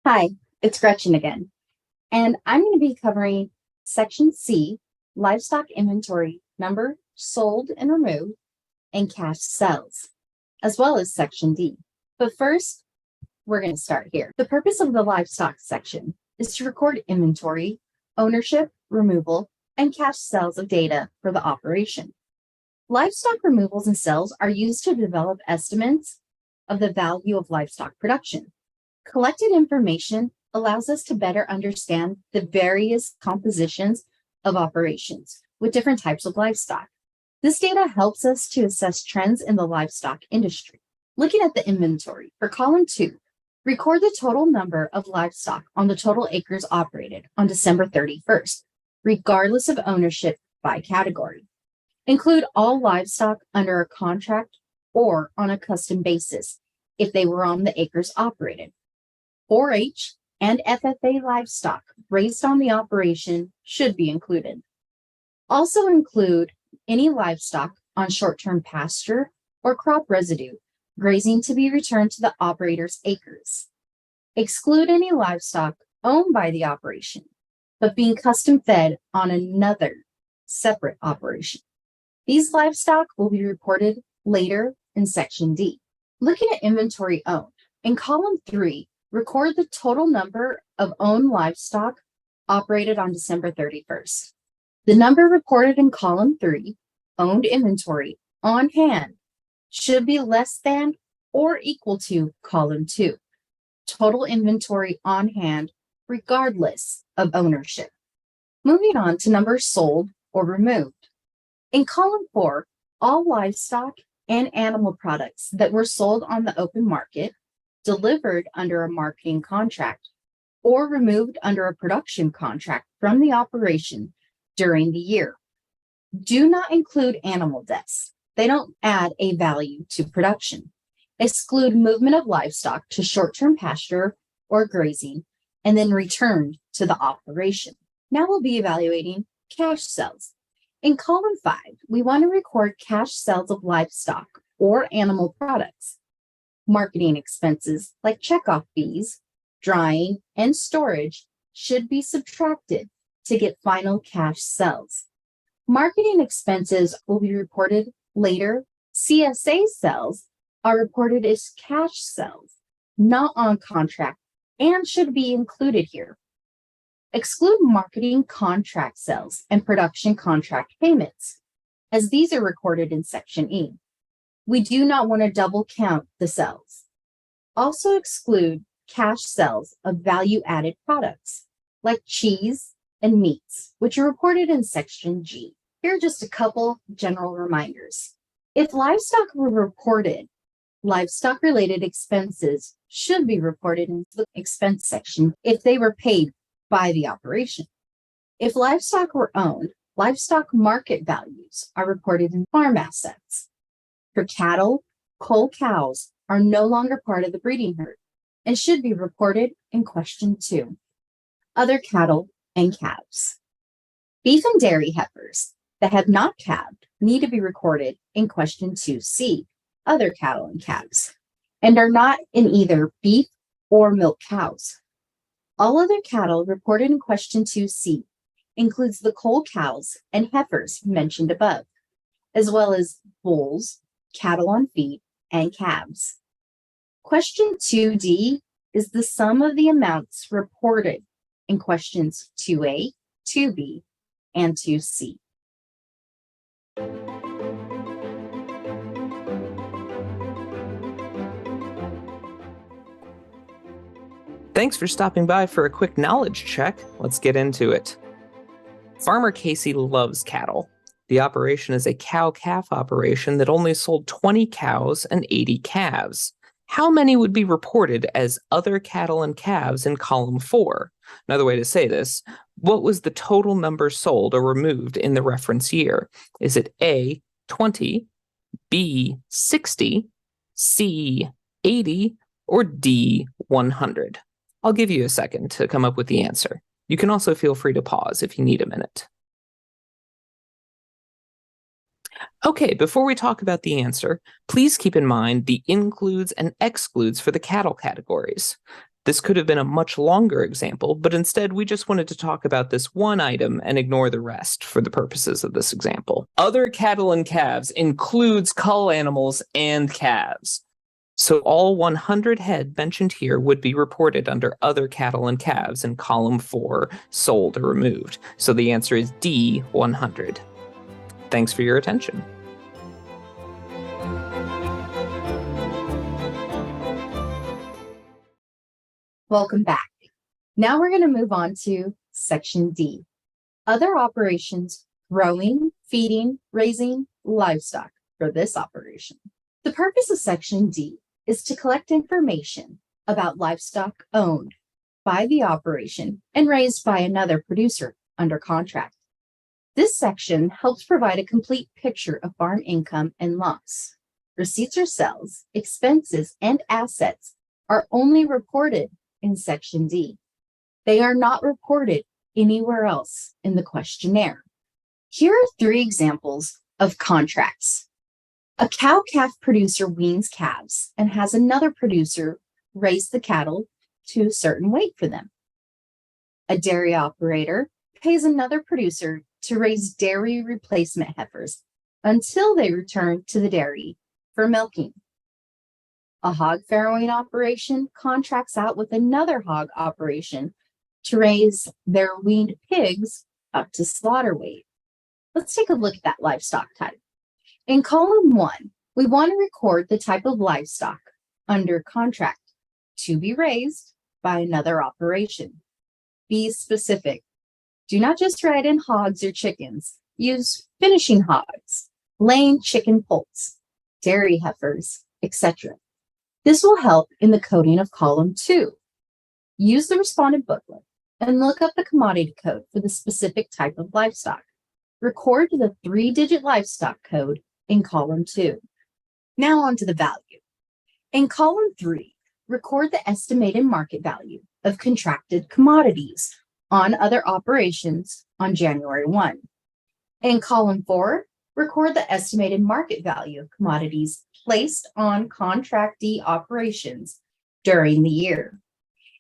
Hi, it's Gretchen again, and I'm going to be covering Section C, Livestock Inventory, Number, Sold and Removed, and Cash Sells, as well as Section D. But first, we're going to start here. The purpose of the Livestock section is to record inventory, ownership, removal, and cash sales of data for the operation. Livestock removals and sales are used to develop estimates of the value of livestock production. Collected information allows us to better understand the various compositions of operations with different types of livestock. This data helps us to assess trends in the livestock industry. Looking at the inventory, for column 2, record the total number of livestock on the total acres operated on December 31st, regardless of ownership by category. Include all livestock under a contract or on a custom basis if they were on the acres operated. 4-H and FFA livestock raised on the operation should be included. Also include any livestock on short-term pasture or crop residue grazing to be returned to the operator's acres. Exclude any livestock owned by the operation, but being custom fed on another separate operation. These livestock will be reported later in Section D. Looking at inventory owned, in column 3, record the total number of owned livestock operated on December 31st. The number reported in column 3, owned inventory on hand, should be less than or equal to column 2, total inventory on hand, regardless of ownership. Moving on to numbers sold or removed. In column 4, all livestock and animal products that were sold on the open market, delivered under a marketing contract, or removed under a production contract from the operation during the year. Do not include animal deaths. They don't add a value to production. Exclude movement of livestock to short-term pasture or grazing, and then returned to the operation. Now we'll be evaluating cash sales. In column 5, we want to record cash sales of livestock or animal products. Marketing expenses like checkoff fees, drying, and storage should be subtracted to get final cash sales. Marketing expenses will be reported later. CSA sales are reported as cash sales, not on contract, and should be included here. Exclude marketing contract sales and production contract payments, as these are recorded in Section E. We do not want to double count the sales. Also exclude cash sales of value-added products like cheese and meats, which are reported in Section G. Here are just a couple general reminders. If livestock were reported, livestock-related expenses should be reported in the expense section if they were paid by the operation. If livestock were owned, livestock market values are reported in farm assets. For cattle, cull cows are no longer part of the breeding herd and should be reported in question 2. Other cattle and calves. Beef and dairy heifers that have not calved need to be recorded in question 2C, other cattle and calves, and are not in either beef or milk cows. All other cattle reported in question 2C includes the cull cows and heifers mentioned above, as well as bulls, cattle on feed, and calves. Question 2D is the sum of the amounts reported in questions 2A, 2B, and 2C. Thanks for stopping by for a quick knowledge check. Let's get into it. Farmer Casey loves cattle. The operation is a cow-calf operation that only sold 20 cows and 80 calves. How many would be reported as other cattle and calves in column 4? Another way to say this, what was the total number sold or removed in the reference year? Is it A, 20, B, 60, C, 80, or D, 100? I'll give you a second to come up with the answer. You can also feel free to pause if you need a minute. Okay, before we talk about the answer, please keep in mind the includes and excludes for the cattle categories. This could have been a much longer example, but instead we just wanted to talk about this one item and ignore the rest for the purposes of this example. Other cattle and calves includes cull animals and calves. So all 100 head mentioned here would be reported under other cattle and calves in column 4, sold or removed. So the answer is D, 100. Thanks for your attention. Welcome back. Now we're going to move on to section D, other operations, growing, feeding, raising livestock for this operation. The purpose of section D is to collect information about livestock owned by the operation and raised by another producer under contract. This section helps provide a complete picture of farm income and loss. Receipts or sales, expenses, and assets are only reported in section D. They are not reported anywhere else in the questionnaire. Here are 3 examples of contracts. A cow-calf producer weans calves and has another producer raise the cattle to a certain weight for them. A dairy operator pays another producer to raise dairy replacement heifers until they return to the dairy for milking. A hog farrowing operation contracts out with another hog operation to raise their weaned pigs up to slaughter weight. Let's take a look at that livestock type. In column 1, we want to record the type of livestock under contract to be raised by another operation. Be specific. Do not just write in hogs or chickens. Use finishing hogs, laying chicken poults, dairy heifers, etc. This will help in the coding of column 2. Use the respondent booklet and look up the commodity code for the specific type of livestock. Record the 3-digit livestock code in column 2. Now on to the value. In column 3, record the estimated market value of contracted commodities on other operations on January 1. In column 4, record the estimated market value of commodities placed on contractee operations during the year.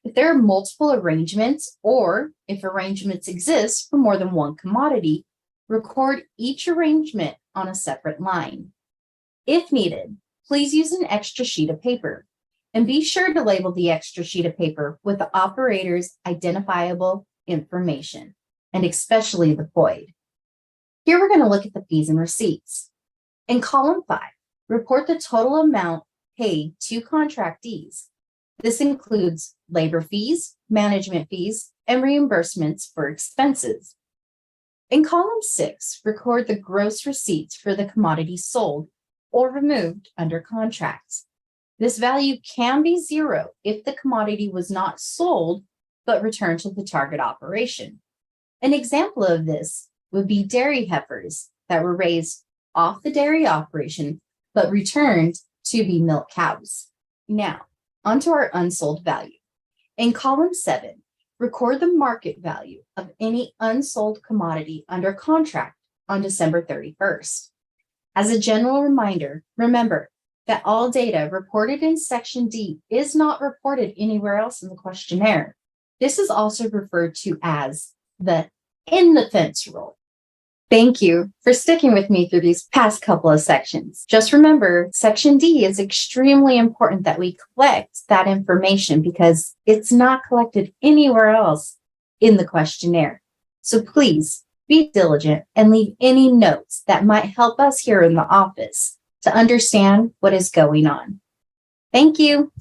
If there are multiple arrangements or if arrangements exist for more than one commodity, record each arrangement on a separate line. If needed, please use an extra sheet of paper and be sure to label the extra sheet of paper with the operator's identifiable information and especially the void. Here we're going to look at the fees and receipts. In column 5, report the total amount paid to contractees. This includes labor fees, management fees, and reimbursements for expenses. In column 6, record the gross receipts for the commodity sold or removed under contracts. This value can be 0 if the commodity was not sold but returned to the target operation. An example of this would be dairy heifers that were raised off the dairy operation but returned to be milk cows. Now, onto our unsold value. In column 7, record the market value of any unsold commodity under contract on December 31st. As a general reminder, remember that all data reported in section D is not reported anywhere else in the questionnaire. This is also referred to as the in the fence rule. Thank you for sticking with me through these past couple of sections. Just remember, section D is extremely important that we collect that information because it's not collected anywhere else in the questionnaire. So please be diligent and leave any notes that might help us here in the office to understand what is going on. Thank you.